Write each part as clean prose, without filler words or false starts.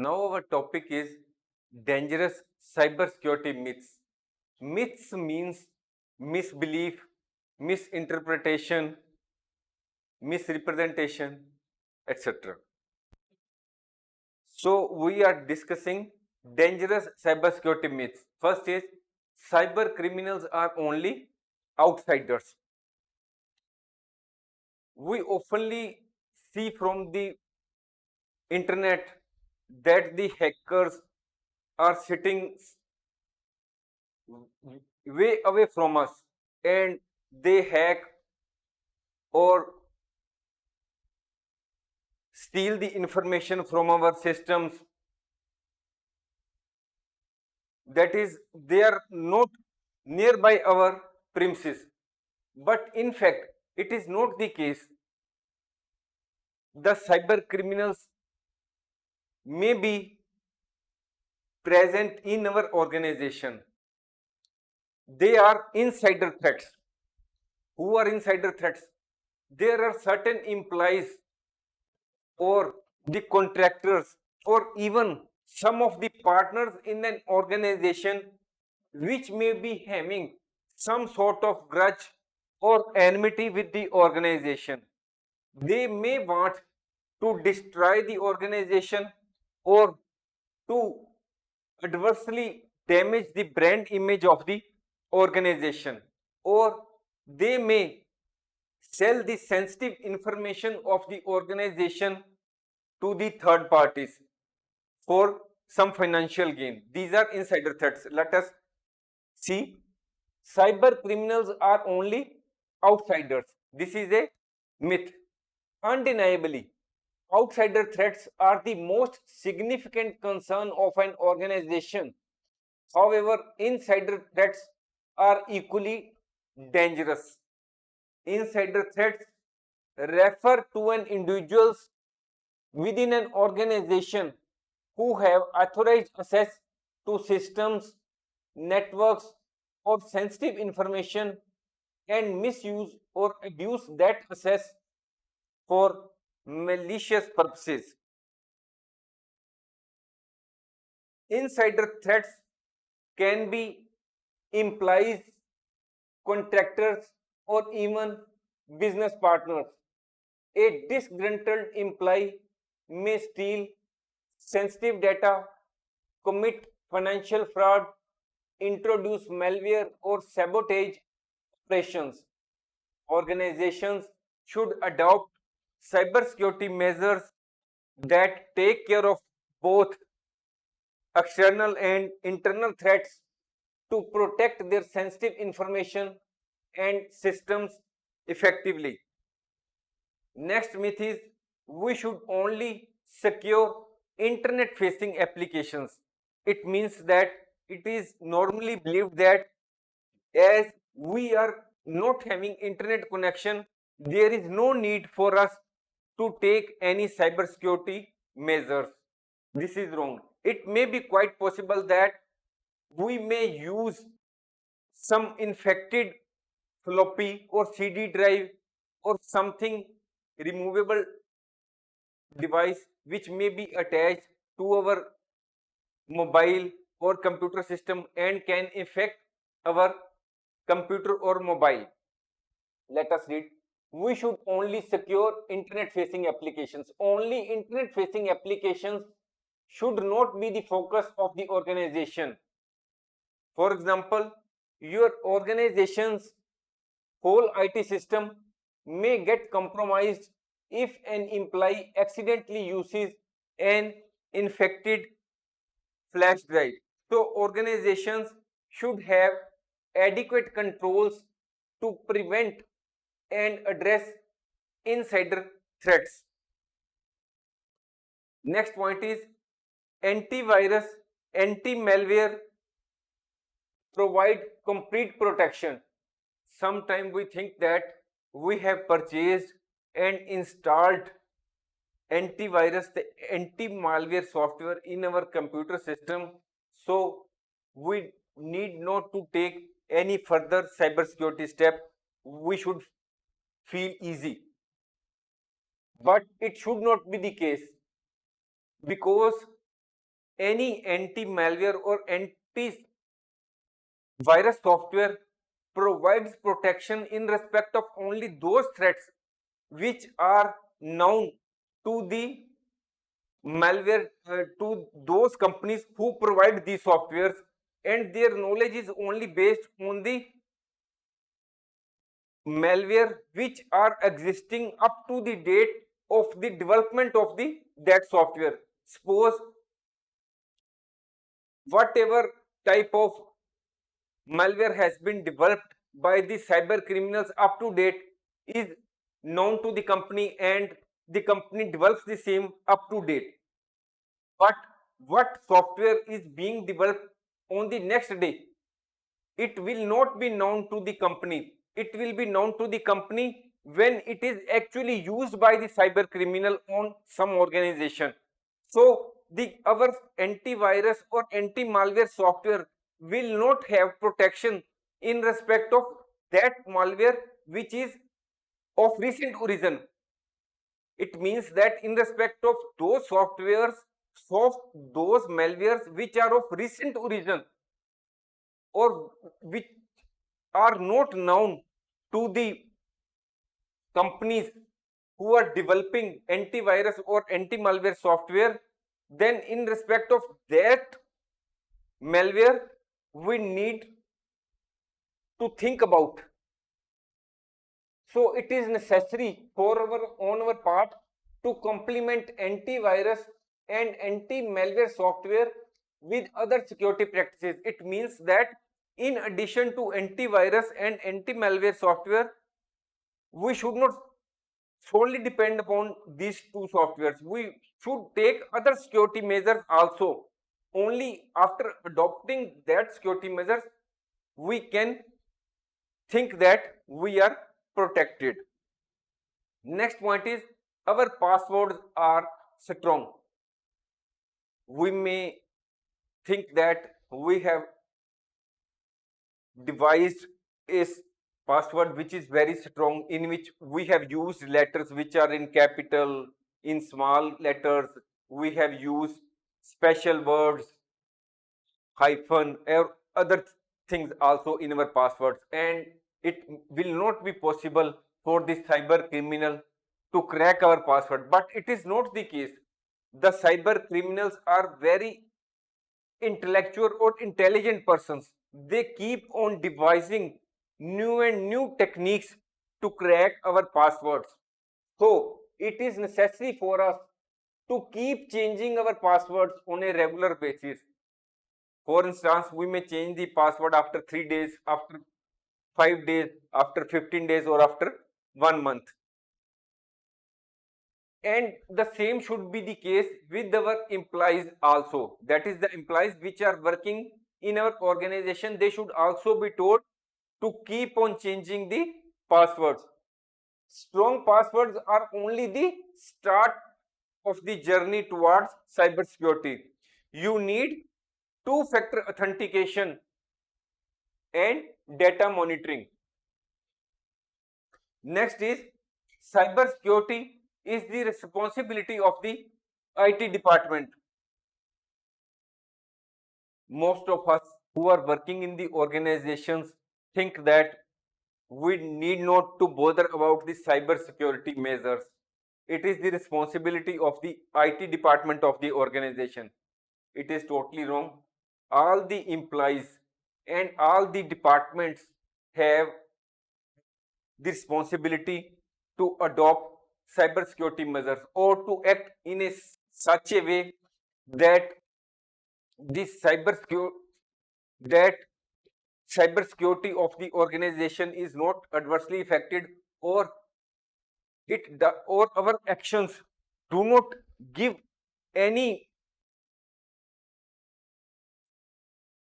Now our topic is dangerous cybersecurity myths. Myths means misbelief, misinterpretation, misrepresentation, etc. So we are discussing dangerous cybersecurity myths. First is cyber criminals are only outsiders. We oftenly see from the internet that the hackers are sitting way away from us and they hack or steal the information from our systems. That is, they are not nearby our premises, but in fact it is not the case. The cyber criminals may be present in our organization. They are insider threats. Who are insider threats? There are certain employees or the contractors or even some of the partners in an organization which may be having some sort of grudge or enmity with the organization. They may want to destroy the organization or to adversely damage the brand image of the organization, or they may sell the sensitive information of the organization to the third parties for some financial gain. These are insider threats. Let us see. Cyber criminals are only outsiders. This is a myth. Undeniably, outsider threats are the most significant concern of an organization. However, insider threats are equally dangerous. Insider threats refer to an individuals within an organization who have authorized access to systems, networks, or sensitive information and misuse or abuse that access for malicious purposes. Insider threats can be employees, contractors, or even business partners. A disgruntled employee may steal sensitive data, commit financial fraud, introduce malware, or sabotage operations. Organizations should adopt cybersecurity measures that take care of both external and internal threats to protect their sensitive information and systems effectively. Next myth is we should only secure internet facing applications. It means that it is normally believed that as we are not having internet connection, there is no need for us to take any cybersecurity measures. This is wrong. It may be quite possible that we may use some infected floppy or CD drive or something removable device which may be attached to our mobile or computer system and can affect our computer or mobile. Let us read. We should only secure internet facing applications. Only internet facing applications should not be the focus of the organization. For example, your organization's whole IT system may get compromised if an employee accidentally uses an infected flash drive. So organizations should have adequate controls to prevent and address insider threats. Next point is antivirus, anti-malware provide complete protection. Sometimes we think that we have purchased and installed antivirus, the anti-malware software in our computer system, so we need not to take any further cybersecurity step. We should feel easy. But it should not be the case, because any anti-malware or anti-virus software provides protection in respect of only those threats which are known to the malware, to those companies who provide these softwares, and their knowledge is only based on the malware which are existing up to the date of the development of the that software. Suppose whatever type of malware has been developed by the cyber criminals up to date is known to the company, and the company develops the same up to date. But what software is being developed on the next day, it will not be known to the company. It will be known to the company when it is actually used by the cyber criminal on some organization. So the our antivirus or anti-malware software will not have protection in respect of that malware which is of recent origin. It means that in respect of those softwares, those malwares which are of recent origin or which are not known to the companies who are developing antivirus or anti-malware software, then in respect of that malware we need to think about. So it is necessary for our on our part to complement antivirus and anti-malware software with other security practices. It means that in addition to antivirus and anti-malware software, we should not solely depend upon these two softwares. We should take other security measures also. Only after adopting that security measures, we can think that we are protected. Next point is our passwords are strong. We may think that we have devised a password which is very strong, in which we have used letters which are in capital, in small letters, we have used special words, hyphen, or other things also in our passwords, and it will not be possible for the cyber criminal to crack our password. But it is not the case. The cyber criminals are very intellectual or intelligent persons. They keep on devising new and new techniques to crack our passwords. So it is necessary for us to keep changing our passwords on a regular basis. For instance, we may change the password after 3 days, after 5 days, after 15 days, or after 1 month. And the same should be the case with our employees also. That is, the employees which are working in our organization, they should also be told to keep on changing the passwords. Strong passwords are only the start of the journey towards cybersecurity. You need two-factor authentication and data monitoring. Next is cybersecurity is the responsibility of the IT department. Most of us who are working in the organizations think that we need not to bother about the cybersecurity measures. It is the responsibility of the IT department of the organization. It is totally wrong. All the employees and all the departments have the responsibility to adopt cybersecurity measures or to act in a such a way that this that cybersecurity of the organization is not adversely affected, or or our actions do not give any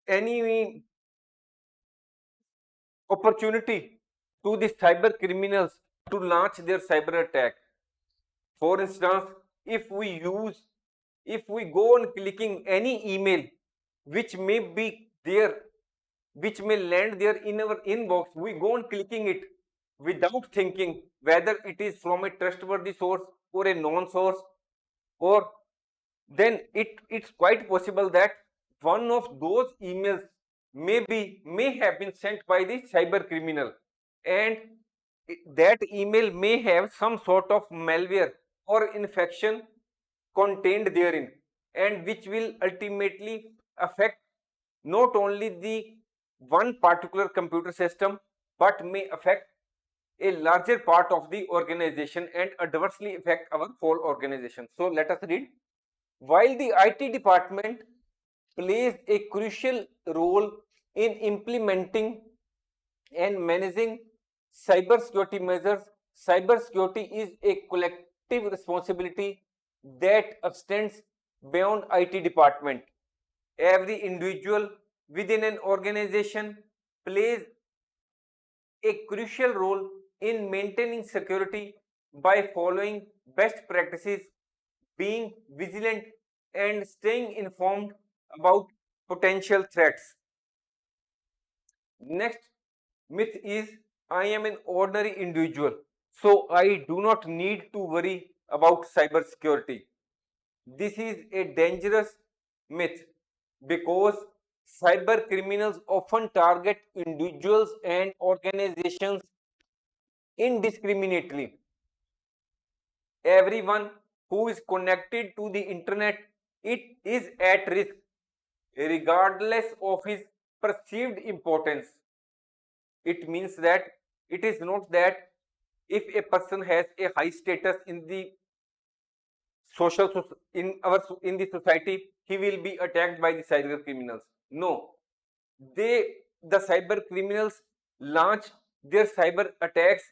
any opportunity to the cyber criminals to launch their cyber attack. For instance, if we go on clicking any email which may be there, which may land there in our inbox, we go on clicking it without thinking whether it is from a trustworthy source or a non source, or then it's quite possible that one of those emails may have been sent by the cyber criminal, and that email may have some sort of malware or infection contained therein, and which will ultimately affect not only the one particular computer system but may affect a larger part of the organization and adversely affect our whole organization. So let us read. While the IT department plays a crucial role in implementing and managing cybersecurity measures, cybersecurity is a collective responsibility that extends beyond IT department. Every individual within an organization plays a crucial role in maintaining security by following best practices, being vigilant, and staying informed about potential threats. Next myth is I am an ordinary individual, so I do not need to worry about cybersecurity. This is a dangerous myth because cyber criminals often target individuals and organizations indiscriminately. Everyone who is connected to the internet, it is at risk regardless of his perceived importance. It means that it is not that if a person has a high status in the social in the society, he will be attacked by the cyber criminals. No, they the cyber criminals launch their cyber attacks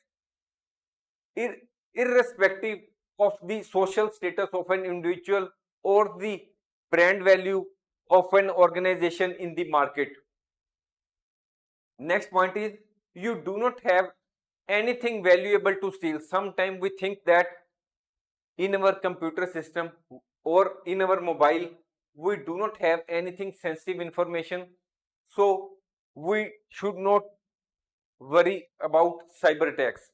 irrespective of the social status of an individual or the brand value of an organization in the market. Next point is you do not have anything valuable to steal. Sometimes we think that in our computer system or in our mobile we do not have anything sensitive information, so we should not worry about cyber attacks.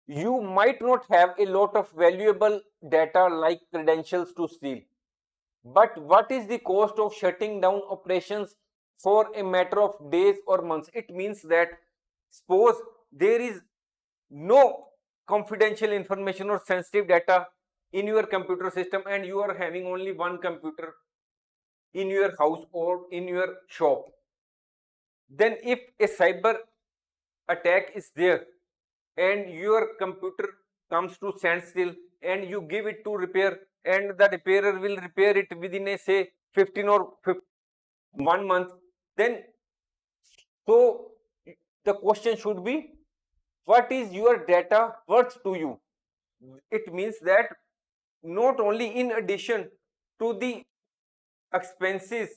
You might not have a lot of valuable data like credentials to steal, but what is the cost of shutting down operations for a matter of days or months? It means that suppose there is no confidential information or sensitive data in your computer system and you are having only one computer in your house or in your shop, then if a cyber attack is there and your computer comes to standstill and you give it to repair and the repairer will repair it within a say 15 or 1 month, then so the question should be what is your data worth to you? It means that not only in addition to the expenses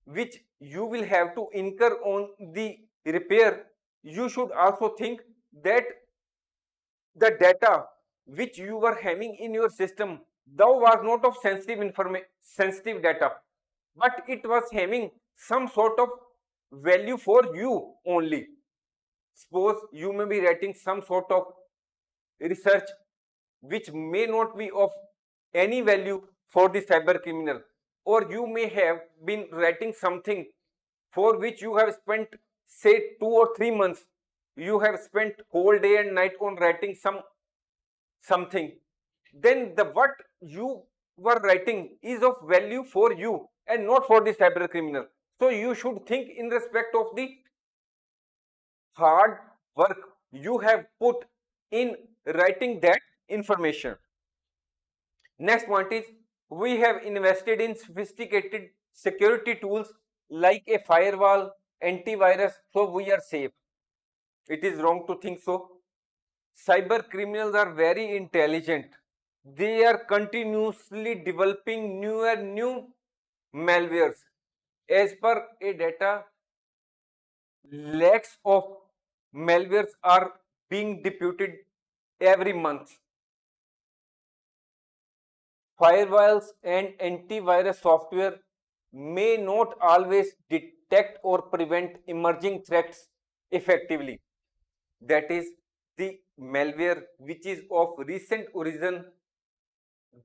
which you will have to incur on the repair, you should also think that the data which you were having in your system, thou was not of sensitive information, sensitive data, but it was having some sort of value for you only. Suppose you may be writing some sort of research which may not be of any value for the cyber criminal, or you may have been writing something for which you have spent say 2 or 3 months, you have spent whole day and night on writing something, then the what you were writing is of value for you and not for the cyber criminal. So you should think in respect of the hard work you have put in writing that information. Next point is we have invested in sophisticated security tools like a firewall, antivirus, so we are safe. It is wrong to think so. Cyber criminals are very intelligent. They are continuously developing new malwares. As per a data, lakhs of malwares are being deputed every month. Firewalls and antivirus software may not always detect or prevent emerging threats effectively. That is, the malware which is of recent origin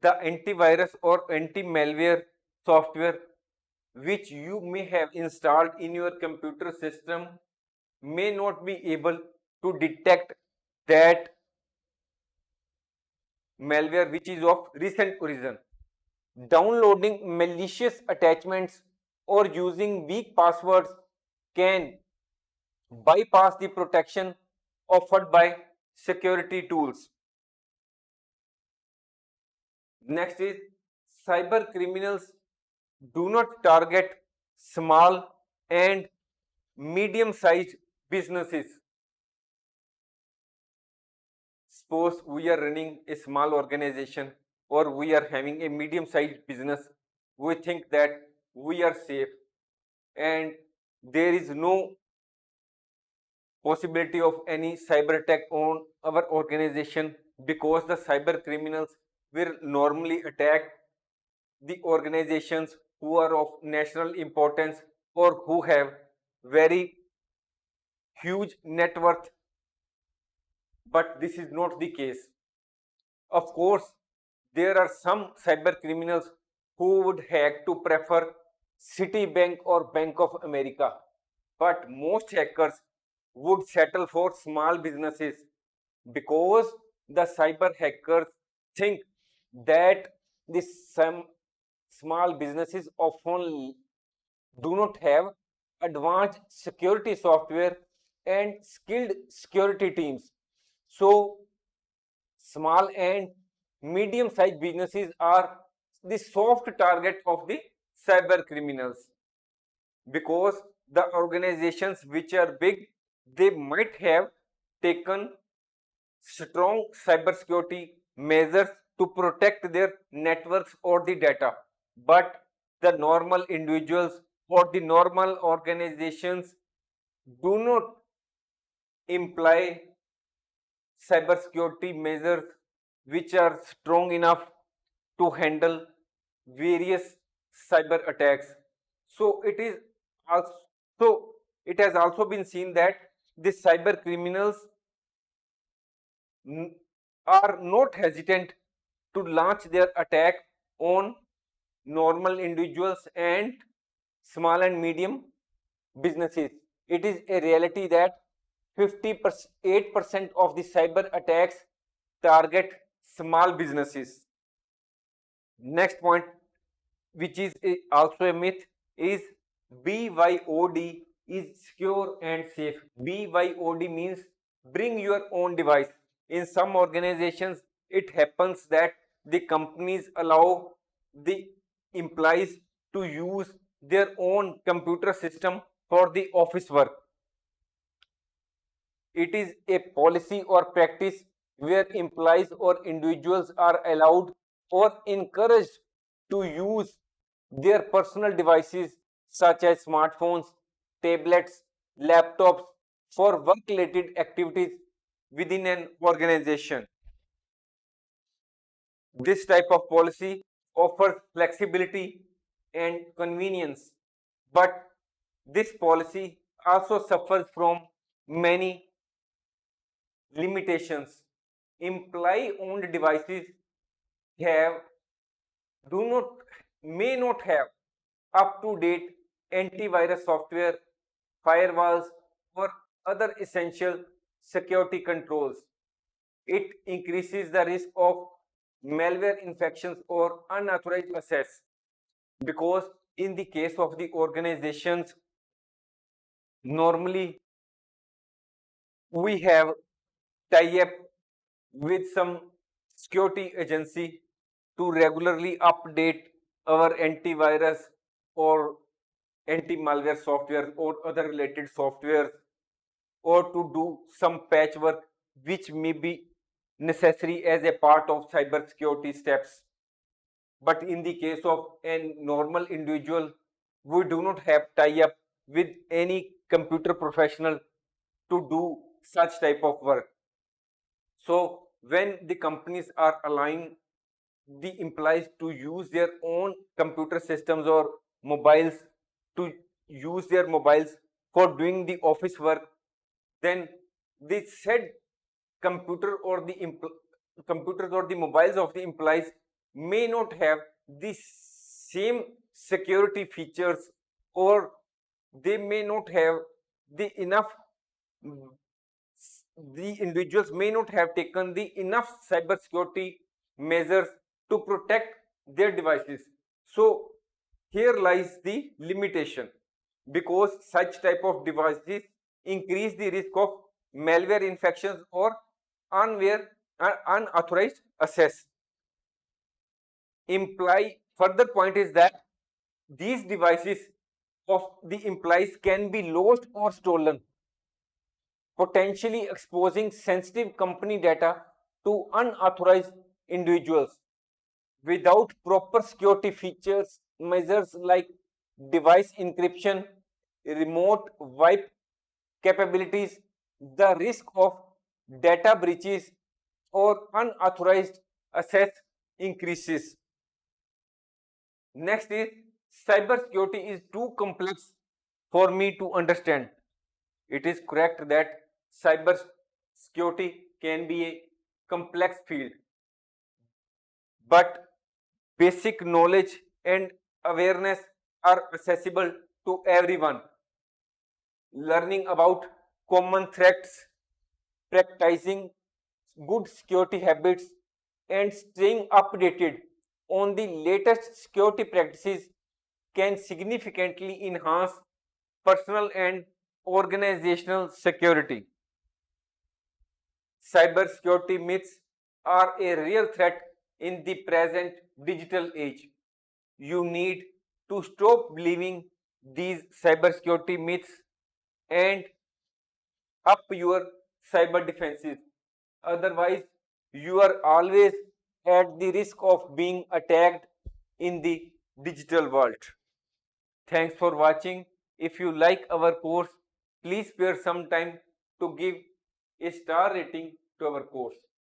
the antivirus or anti-malware software which you may have installed in your computer system may not be able to detect that malware which is of recent origin. Downloading malicious attachments or using weak passwords can bypass the protection offered by security tools. Next is cyber criminals do not target small and medium sized businesses. Suppose we are running a small organization or we are having a medium sized business, we think that we are safe and there is no possibility of any cyber attack on our organization, because the cyber criminals will normally attack the organizations who are of national importance or who have very huge net worth, but this is not the case. Of course, there are some cyber criminals who would hack to prefer Citibank or Bank of America, but most hackers would settle for small businesses because the cyber hackers think that this some small businesses often do not have advanced security software and skilled security teams. So small and medium sized businesses are the soft target of the cyber criminals, because the organizations which are big, they might have taken strong cybersecurity measures to protect their networks or the data, but the normal individuals or the normal organizations do not imply cybersecurity measures which are strong enough to handle various cyber attacks. So it has also been seen that the cyber criminals are not hesitant to launch their attack on normal individuals and small and medium businesses. It is a reality that 58% of the cyber attacks target small businesses. Next point, which is also a myth, is BYOD is secure and safe. BYOD means bring your own device. In some organizations, it happens that the companies allow the employees to use their own computer system for the office work. It is a policy or practice where employees or individuals are allowed or encouraged to use their personal devices such as smartphones, tablets, laptops for work related activities within an organization. This type of policy offers flexibility and convenience, but this policy also suffers from many limitations. Employee owned devices have do not may not have up to date antivirus software, firewalls, or other essential security controls. It increases the risk of malware infections or unauthorized access, because in the case of the organizations, normally we have tie up with some security agency to regularly update our antivirus or anti-malware software or other related software, or to do some patchwork which may be necessary as a part of cyber security steps. But in the case of a normal individual, we do not have tie up with any computer professional to do such type of work. So when the companies are allowing the employees to use their own computer systems or mobiles, to use their mobiles for doing the office work, then the said computer or the computers or the mobiles of the employees may not have the same security features, or they may not have the enough, the individuals may not have taken the enough cybersecurity measures to protect their devices. So here lies the limitation, because such type of devices increase the risk of malware infections or unauthorized access. Imply further point is that these devices of the employees can be lost or stolen, potentially exposing sensitive company data to unauthorized individuals. Without proper security features, measures like device encryption, remote wipe capabilities, the risk of data breaches or unauthorized access increases. Next is, cybersecurity is too complex for me to understand. It is correct that cybersecurity can be a complex field, but basic knowledge and awareness are accessible to everyone. Learning about common threats, practicing good security habits, and staying updated on the latest security practices can significantly enhance personal and organizational security. Cybersecurity myths are a real threat in the present digital age. You need to stop believing these cybersecurity myths and up your cyber defenses. Otherwise, you are always at the risk of being attacked in the digital world. Thanks for watching. If you like our course, please spare some time to give a star rating to our course.